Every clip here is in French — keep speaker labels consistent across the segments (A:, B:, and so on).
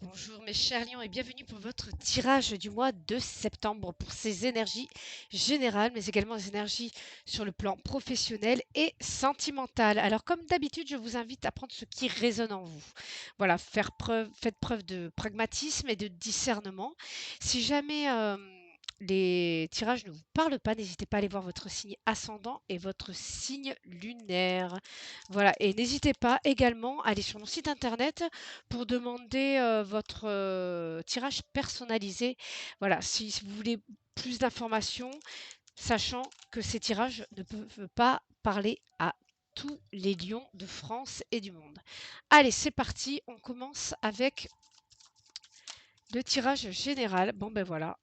A: Bonjour mes chers lions et bienvenue pour votre tirage du mois de septembre pour ces énergies générales mais également des énergies sur le plan professionnel et sentimental. Alors comme d'habitude, je vous invite à prendre ce qui résonne en vous. Voilà, faites preuve de pragmatisme et de discernement. Si jamais les tirages ne vous parlent pas, n'hésitez pas à aller voir votre signe ascendant et votre signe lunaire. Voilà, et n'hésitez pas également à aller sur mon site internet pour demander, votre, tirage personnalisé. Voilà, si vous voulez plus d'informations, sachant que ces tirages ne peuvent pas parler à tous les lions de France et du monde. Allez, c'est parti, on commence avec le tirage général. Bon, ben voilà,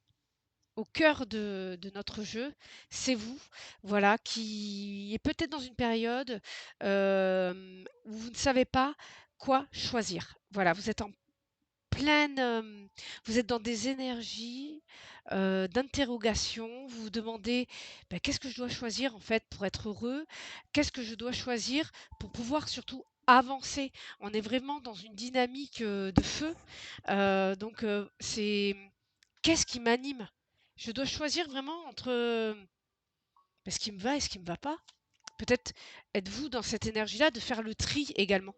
A: au cœur de notre jeu, c'est vous, voilà, qui est peut-être dans une période, où vous ne savez pas quoi choisir. Voilà, vous êtes en pleine, vous êtes dans des énergies, d'interrogation. Vous vous demandez: «Bah, qu'est-ce que je dois choisir, en fait, pour être heureux? Qu'est-ce que je dois choisir pour pouvoir surtout avancer?» On est vraiment dans une dynamique, de feu, c'est: «Qu'est-ce qui m'anime?» Je dois choisir vraiment entre, ce qui me va et ce qui me va pas. Peut-être êtes-vous dans cette énergie-là de faire le tri également?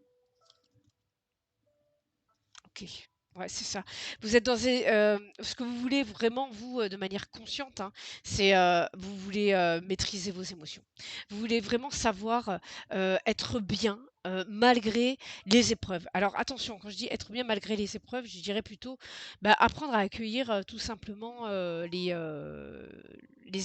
A: OK. Ouais, c'est ça. Vous êtes dans ce que vous voulez vraiment vous, de manière consciente, hein, c'est, vous voulez, maîtriser vos émotions. Vous voulez vraiment savoir, être bien, malgré les épreuves. Alors attention, quand je dis être bien malgré les épreuves, je dirais plutôt, bah, apprendre à accueillir, tout simplement, les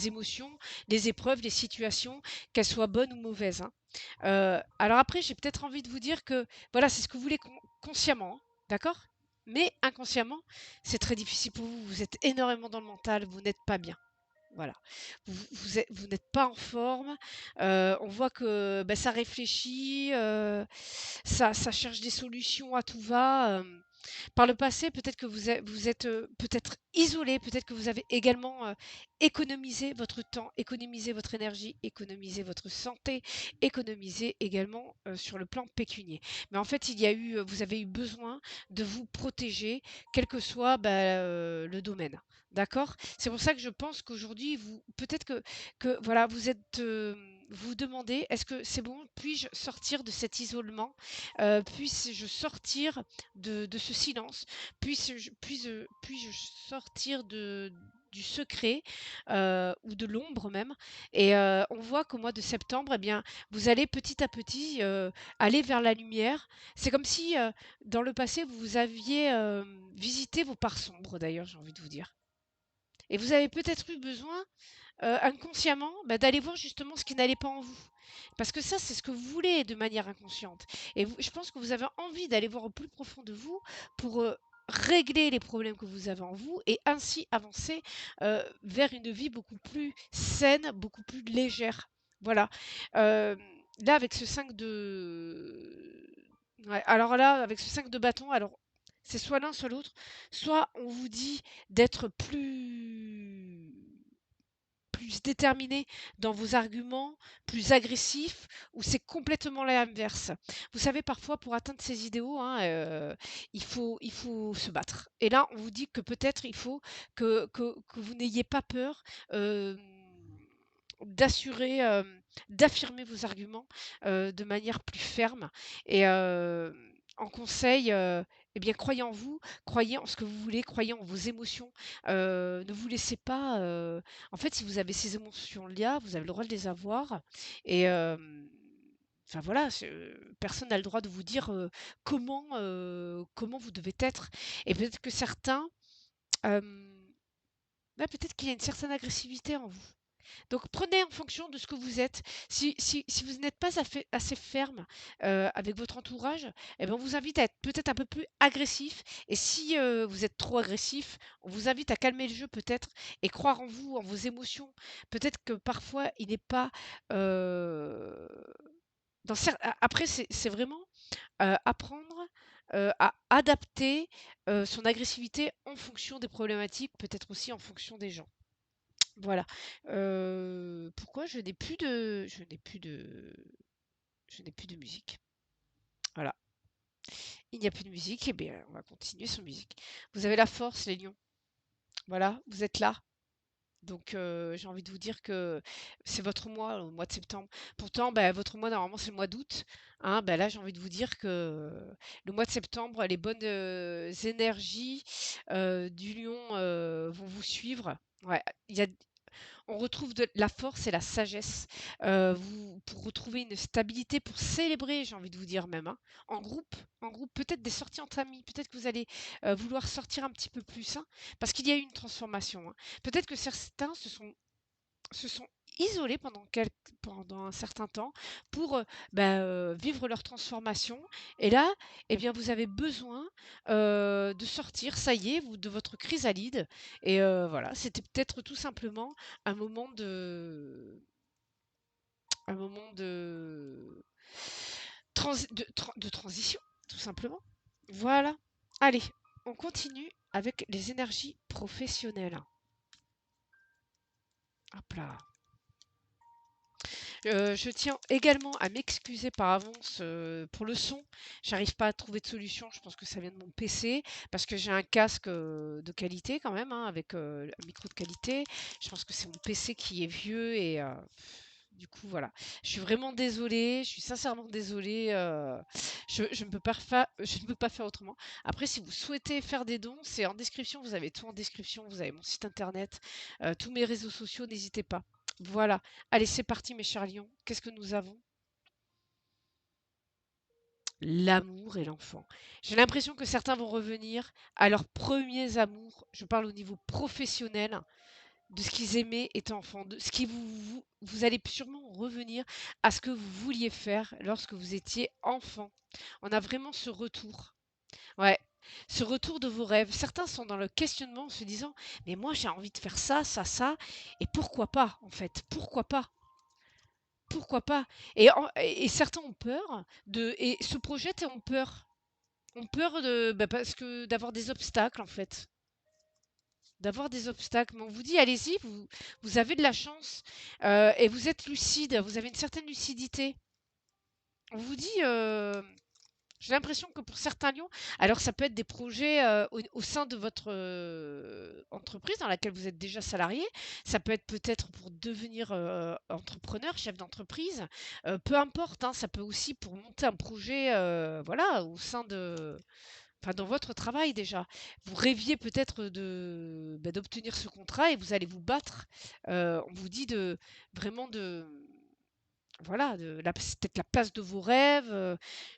A: émotions, les épreuves, les situations, qu'elles soient bonnes ou mauvaises, hein. Alors après, j'ai peut-être envie de vous dire que, voilà, c'est ce que vous voulez consciemment, hein, d'accord? Mais inconsciemment, c'est très difficile pour vous. Vous êtes énormément dans le mental, vous n'êtes pas bien. Voilà. Vous n'êtes pas en forme. On voit que bah, ça réfléchit, ça cherche des solutions à tout va. Par le passé, peut-être que vous êtes peut-être isolé, peut-être que vous avez également économisé votre temps, économisé votre énergie, économisé votre santé, économisé également sur le plan pécunier. Mais en fait, vous avez eu besoin de vous protéger, quel que soit bah, le domaine. D'accord. C'est pour ça que je pense qu'aujourd'hui, peut-être que voilà, vous vous demandez, est-ce que c'est bon, puis-je sortir de cet isolement, puis-je sortir de ce silence, puis-je sortir du secret ou de l'ombre même. Et on voit qu'au mois de septembre, eh bien, vous allez petit à petit aller vers la lumière. C'est comme si dans le passé, vous aviez visité vos parts sombres, d'ailleurs, j'ai envie de vous dire. Et vous avez peut-être eu besoin, inconsciemment, bah, d'aller voir justement ce qui n'allait pas en vous. Parce que ça, c'est ce que vous voulez de manière inconsciente. Et je pense que vous avez envie d'aller voir au plus profond de vous pour régler les problèmes que vous avez en vous et ainsi avancer vers une vie beaucoup plus saine, beaucoup plus légère. Voilà. Euh, Là, avec ce 5 de... Ouais, alors là, avec ce 5 de bâton, alors c'est soit l'un, soit l'autre. Soit on vous dit d'être plus déterminé dans vos arguments, plus agressif, ou c'est complètement l'inverse. Vous savez, parfois, pour atteindre ses idéaux, hein, il faut se battre. Et là, on vous dit que peut-être il faut que vous n'ayez pas peur d'assurer, d'affirmer vos arguments de manière plus ferme. Et en conseil, eh bien, croyez en vous, croyez en ce que vous voulez, croyez en vos émotions. Ne vous laissez pas. En fait, si vous avez ces émotions-là, vous avez le droit de les avoir. Et enfin voilà, personne n'a le droit de vous dire comment vous devez être. Et peut-être que certains, euh, là, peut-être qu'il y a une certaine agressivité en vous. Donc prenez en fonction de ce que vous êtes. Si vous n'êtes pas assez ferme avec votre entourage, eh ben, on vous invite à être peut-être un peu plus agressif. Et si vous êtes trop agressif, on vous invite à calmer le jeu peut-être et croire en vous, en vos émotions. Peut-être que parfois il n'est pas... euh, après, c'est vraiment apprendre à adapter son agressivité en fonction des problématiques, peut-être aussi en fonction des gens. Voilà. Pourquoi je n'ai plus de musique? Voilà. Il n'y a plus de musique, eh bien, on va continuer sans musique. Vous avez la force, les lions. Voilà, vous êtes là. Donc, j'ai envie de vous dire que c'est votre mois, le mois de septembre. Pourtant, bah, votre mois, normalement, c'est le mois d'août. Hein, bah, là, j'ai envie de vous dire que le mois de septembre, les bonnes énergies du lion vont vous suivre. Ouais, il y a, on retrouve de la force et la sagesse pour retrouver une stabilité, pour célébrer, j'ai envie de vous dire même, hein, en groupe, peut-être des sorties entre amis, peut-être que vous allez vouloir sortir un petit peu plus, hein, parce qu'il y a eu une transformation. Hein. Peut-être que certains se sont isolés pendant un certain temps pour vivre leur transformation. Et là, eh bien, vous avez besoin de sortir, ça y est, de votre chrysalide. Et voilà, c'était peut-être tout simplement un moment un moment de transition, tout simplement. Voilà. Allez, on continue avec les énergies professionnelles. Hop là. Je tiens également à m'excuser par avance pour le son. J'arrive pas à trouver de solution. Je pense que ça vient de mon PC parce que j'ai un casque de qualité quand même, hein, avec un micro de qualité. Je pense que c'est mon PC qui est vieux et du coup voilà. Je suis vraiment désolée. Je suis sincèrement désolée. Je ne peux pas je ne peux pas faire autrement. Après, si vous souhaitez faire des dons, c'est en description. Vous avez tout en description. Vous avez mon site internet, tous mes réseaux sociaux. N'hésitez pas. Voilà. Allez, c'est parti, mes chers lions. Qu'est-ce que nous avons? L'amour et l'enfant. J'ai l'impression que certains vont revenir à leurs premiers amours. Je parle au niveau professionnel, de ce qu'ils aimaient étant enfants, de ce qui vous allez sûrement revenir à ce que vous vouliez faire lorsque vous étiez enfant. On a vraiment ce retour. Ouais. Ce retour de vos rêves. Certains sont dans le questionnement en se disant, mais moi j'ai envie de faire ça, ça, ça, et pourquoi pas en fait? Pourquoi pas? Pourquoi pas? Et certains ont peur et se projettent et ont peur. Ont peur parce que d'avoir des obstacles, en fait. D'avoir des obstacles. Mais on vous dit, allez-y, vous avez de la chance. Et vous êtes lucide, vous avez une certaine lucidité. On vous dit, j'ai l'impression que pour certains lions, alors ça peut être des projets au sein de votre entreprise dans laquelle vous êtes déjà salarié, ça peut être peut-être pour devenir entrepreneur, chef d'entreprise, peu importe, hein, ça peut aussi pour monter un projet, voilà, au sein enfin, dans votre travail déjà. Vous rêviez peut-être d'obtenir ce contrat et vous allez vous battre. On vous dit vraiment voilà, c'est peut-être la place de vos rêves,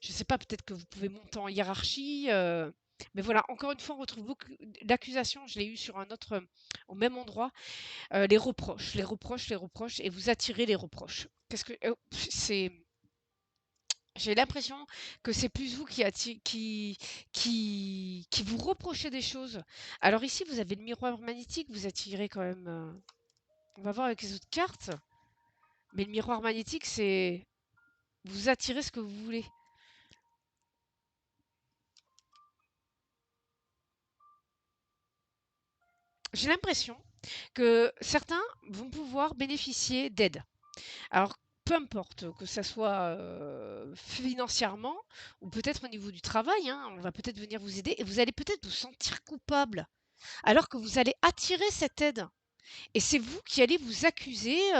A: je ne sais pas, peut-être que vous pouvez monter en hiérarchie, mais voilà, encore une fois, on retrouve beaucoup l'accusation, je l'ai eu sur un autre, au même endroit, les reproches, les reproches, les reproches et vous attirez les reproches. Qu'est-ce que c'est j'ai l'impression que c'est plus vous qui vous reprochez des choses. Alors ici, vous avez le miroir magnétique, vous attirez quand même, on va voir avec les autres cartes, mais le miroir magnétique, c'est vous attirez ce que vous voulez. J'ai l'impression que certains vont pouvoir bénéficier d'aide. Alors, peu importe, que ça soit financièrement ou peut-être au niveau du travail, hein, on va peut-être venir vous aider et vous allez peut-être vous sentir coupable alors que vous allez attirer cette aide. Et c'est vous qui allez vous accuser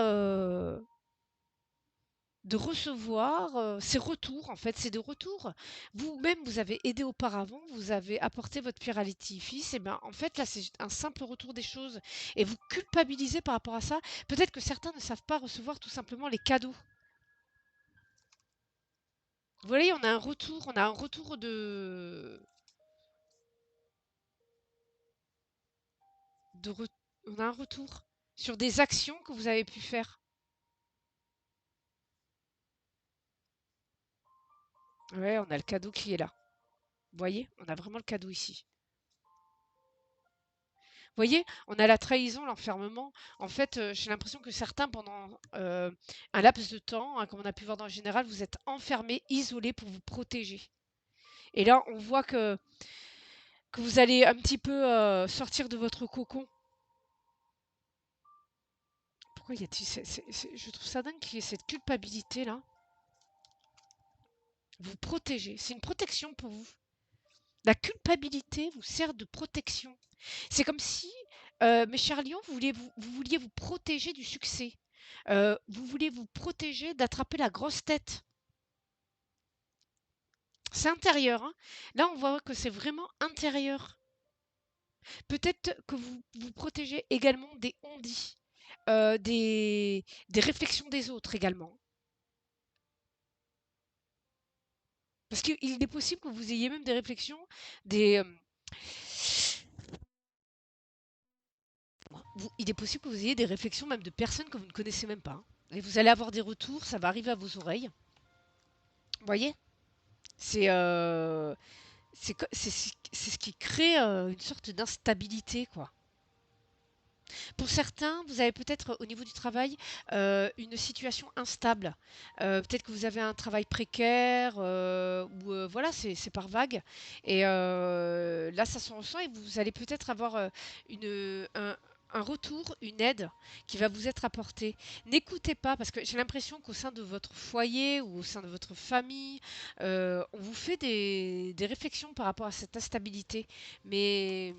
A: de recevoir ces retours, en fait, c'est des retours. Vous-même, vous avez aidé auparavant, vous avez apporté votre pierre à l'édifice, et bien en fait, là, c'est un simple retour des choses. Et vous culpabilisez par rapport à ça. Peut-être que certains ne savent pas recevoir tout simplement les cadeaux. Vous voyez, on a un retour de re- on a un retour sur des actions que vous avez pu faire. Ouais, on a le cadeau qui est là. Vous voyez, on a vraiment le cadeau ici. Voyez, on a la trahison, l'enfermement. En fait, j'ai l'impression que certains, pendant un laps de temps, hein, comme on a pu voir dans le général, vous êtes enfermés, isolés pour vous protéger. Et là, on voit que vous allez un petit peu sortir de votre cocon. Pourquoi y a-t-il je trouve ça dingue qu'il y ait cette culpabilité là. Vous protégez. C'est une protection pour vous. La culpabilité vous sert de protection. C'est comme si, mes chers lions, vous vouliez vous protéger du succès. Vous vouliez vous protéger d'attraper la grosse tête. C'est intérieur, hein. Là, on voit que c'est vraiment intérieur. Peut-être que vous vous protégez également des on-dit, des réflexions des autres également. Parce qu'il est possible que vous ayez même des réflexions, des, il est possible que vous ayez des réflexions même de personnes que vous ne connaissez même pas, hein. Et vous allez avoir des retours, ça va arriver à vos oreilles. Vous voyez? C'est c'est ce qui crée une sorte d'instabilité, quoi. Pour certains, vous avez peut-être au niveau du travail une situation instable. Peut-être que vous avez un travail précaire ou voilà, c'est par vague. Et là, ça se ressent et vous allez peut-être avoir un retour, une aide qui va vous être apportée. N'écoutez pas, parce que j'ai l'impression qu'au sein de votre foyer ou au sein de votre famille, on vous fait des réflexions par rapport à cette instabilité. Mais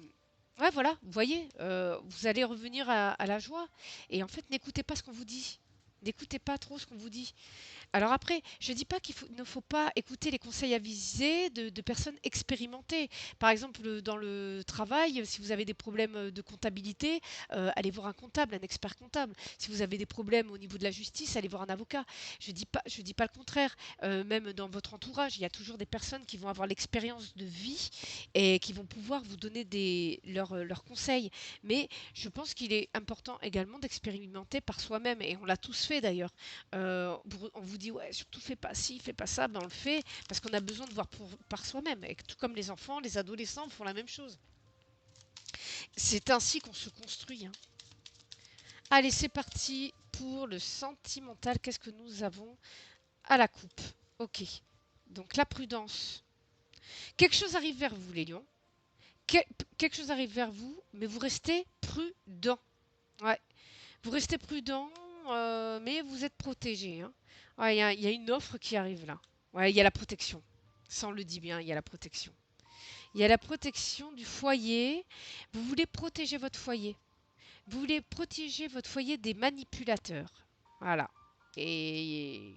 A: ouais, voilà, vous voyez, vous allez revenir à la joie. Et en fait, n'écoutez pas ce qu'on vous dit. N'écoutez pas trop ce qu'on vous dit. Alors après, je dis pas ne faut pas écouter les conseils avisés de personnes expérimentées. Par exemple, dans le travail, si vous avez des problèmes de comptabilité, allez voir un comptable, un expert comptable. Si vous avez des problèmes au niveau de la justice, allez voir un avocat. Je dis pas le contraire. Même dans votre entourage, il y a toujours des personnes qui vont avoir l'expérience de vie et qui vont pouvoir vous donner leurs conseils. Mais je pense qu'il est important également d'expérimenter par soi-même, et on l'a tous fait d'ailleurs. On vous dit, ouais, surtout fais pas ci, fais pas ça, ben on le fait parce qu'on a besoin de voir par soi-même. Et tout comme les enfants, les adolescents font la même chose. C'est ainsi qu'on se construit, hein. Allez, c'est parti pour le sentimental. Qu'est-ce que nous avons à la coupe? Ok. Donc la prudence. Quelque chose arrive vers vous, les lions. Que- Quelque chose arrive vers vous, mais vous restez prudent. Ouais. Vous restez prudent, mais vous êtes protégé, hein. Ouais, il y a une offre qui arrive là. Ouais, il y a la protection. Ça, on le dit bien, il y a la protection. Il y a la protection du foyer. Vous voulez protéger votre foyer. Vous voulez protéger votre foyer des manipulateurs. Voilà. Et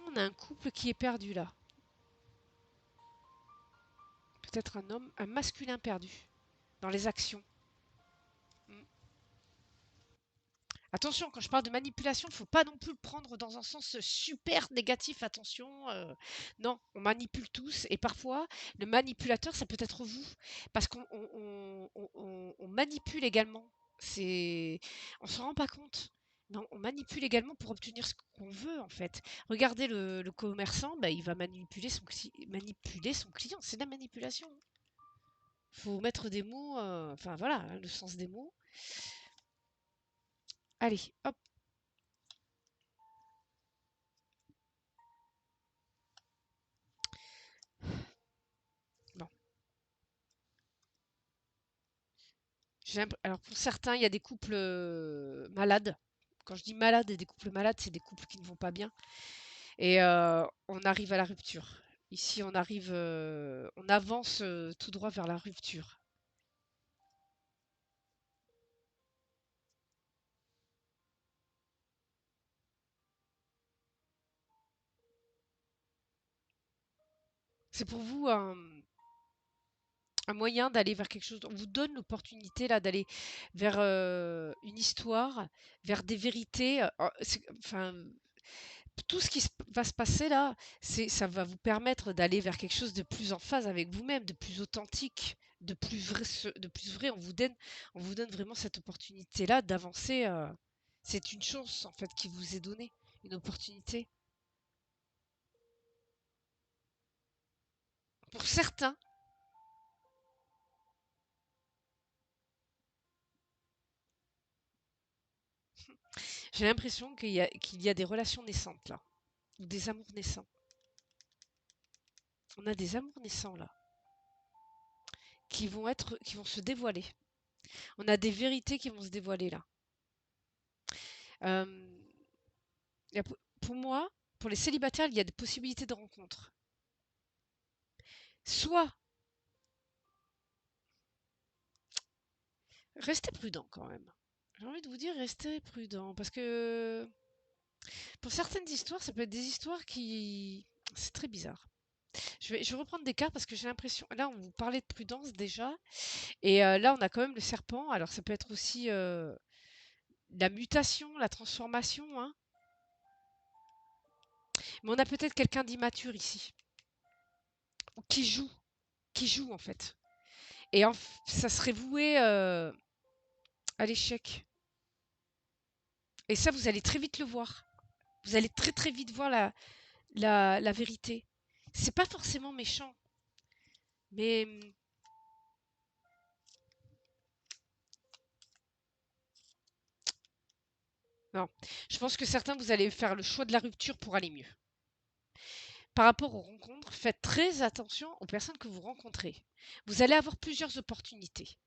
A: on a un couple qui est perdu là. Peut-être un homme, un masculin perdu dans les actions. Mm. Attention, quand je parle de manipulation, il ne faut pas non plus le prendre dans un sens super négatif. Attention, non, on manipule tous et parfois le manipulateur, ça peut être vous, parce qu'on manipule également. On se rend pas compte. Non, on manipule également pour obtenir ce qu'on veut en fait. Regardez le commerçant, bah, il va manipuler son client. C'est de la manipulation. Faut mettre des mots, enfin voilà, hein, le sens des mots. Allez, hop. Bon. Alors pour certains, il y a des couples malades. Quand je dis malades et des couples malades, c'est des couples qui ne vont pas bien. Et on arrive à la rupture. Ici, on avance tout droit vers la rupture. C'est pour vous un moyen d'aller vers quelque chose. On vous donne l'opportunité là d'aller vers une histoire, vers des vérités. Enfin, tout ce qui va se passer là, ça va vous permettre d'aller vers quelque chose de plus en phase avec vous-même, de plus authentique, de plus vrai, de plus vrai. On vous donne vraiment cette opportunité-là d'avancer. C'est une chance en fait qui vous est donnée, une opportunité. Pour certains, j'ai l'impression qu'il y a des relations naissantes là, ou des amours naissants. On a des amours naissants là, qui vont se dévoiler. On a des vérités qui vont se dévoiler là. Euh, pour moi, pour les célibataires, il y a des possibilités de rencontres. Soit, restez prudent quand même. J'ai envie de vous dire, restez prudent, parce que pour certaines histoires, ça peut être des histoires qui... C'est très bizarre. Je vais reprendre des cartes parce que j'ai l'impression... Là, on vous parlait de prudence déjà, et là, on a quand même le serpent. Alors, ça peut être aussi la mutation, la transformation, hein. Mais on a peut-être quelqu'un d'immature ici, ou qui joue en fait. Et ça serait voué à l'échec. Et ça, vous allez très vite le voir. Vous allez très très vite voir la vérité. C'est pas forcément méchant, mais non. Je pense que certains, vous allez faire le choix de la rupture pour aller mieux. Par rapport aux rencontres, faites très attention aux personnes que vous rencontrez. Vous allez avoir plusieurs opportunités.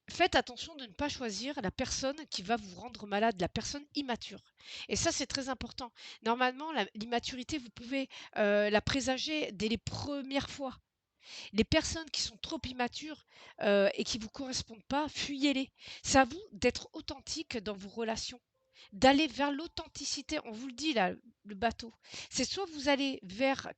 A: Faites attention de ne pas choisir la personne qui va vous rendre malade, la personne immature. Et ça, c'est très important. Normalement, l'immaturité, vous pouvez la présager dès les premières fois. Les personnes qui sont trop immatures et qui ne vous correspondent pas, fuyez-les. C'est à vous d'être authentique dans vos relations, d'aller vers l'authenticité. On vous le dit là, le bateau. C'est soit vous allez vers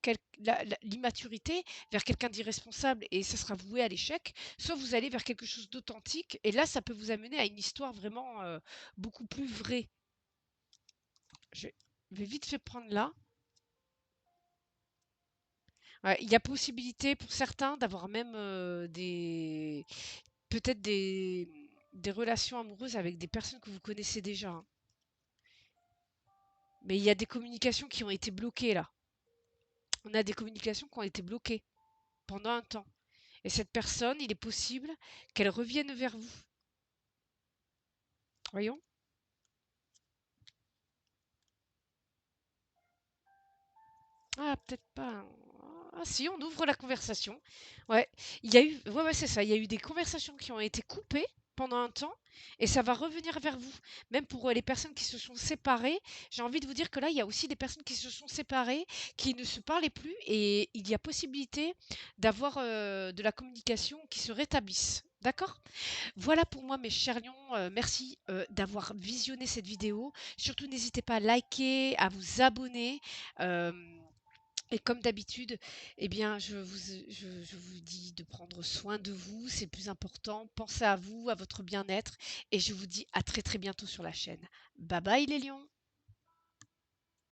A: l'immaturité, vers quelqu'un d'irresponsable et ça sera voué à l'échec, soit vous allez vers quelque chose d'authentique et là, ça peut vous amener à une histoire vraiment beaucoup plus vraie. Je vais vite fait prendre là. Ouais, il y a possibilité pour certains d'avoir même peut-être des relations amoureuses avec des personnes que vous connaissez déjà, hein. Mais il y a des communications qui ont été bloquées là. On a des communications qui ont été bloquées pendant un temps. Et cette personne, il est possible qu'elle revienne vers vous. Voyons. Ah, peut-être pas, hein. Ah si, on ouvre la conversation. Ouais, ouais, c'est ça. Il y a eu des conversations qui ont été coupées pendant un temps et ça va revenir vers vous. Même pour les personnes qui se sont séparées, j'ai envie de vous dire que là, il y a aussi des personnes qui se sont séparées, qui ne se parlaient plus et il y a possibilité d'avoir de la communication qui se rétablisse. D'accord? Voilà pour moi mes chers lions, merci d'avoir visionné cette vidéo. Surtout n'hésitez pas à liker, à vous abonner. Et comme d'habitude, eh bien, je vous dis de prendre soin de vous, c'est le plus important. Pensez à vous, à votre bien-être, et je vous dis à très très bientôt sur la chaîne. Bye bye les lions!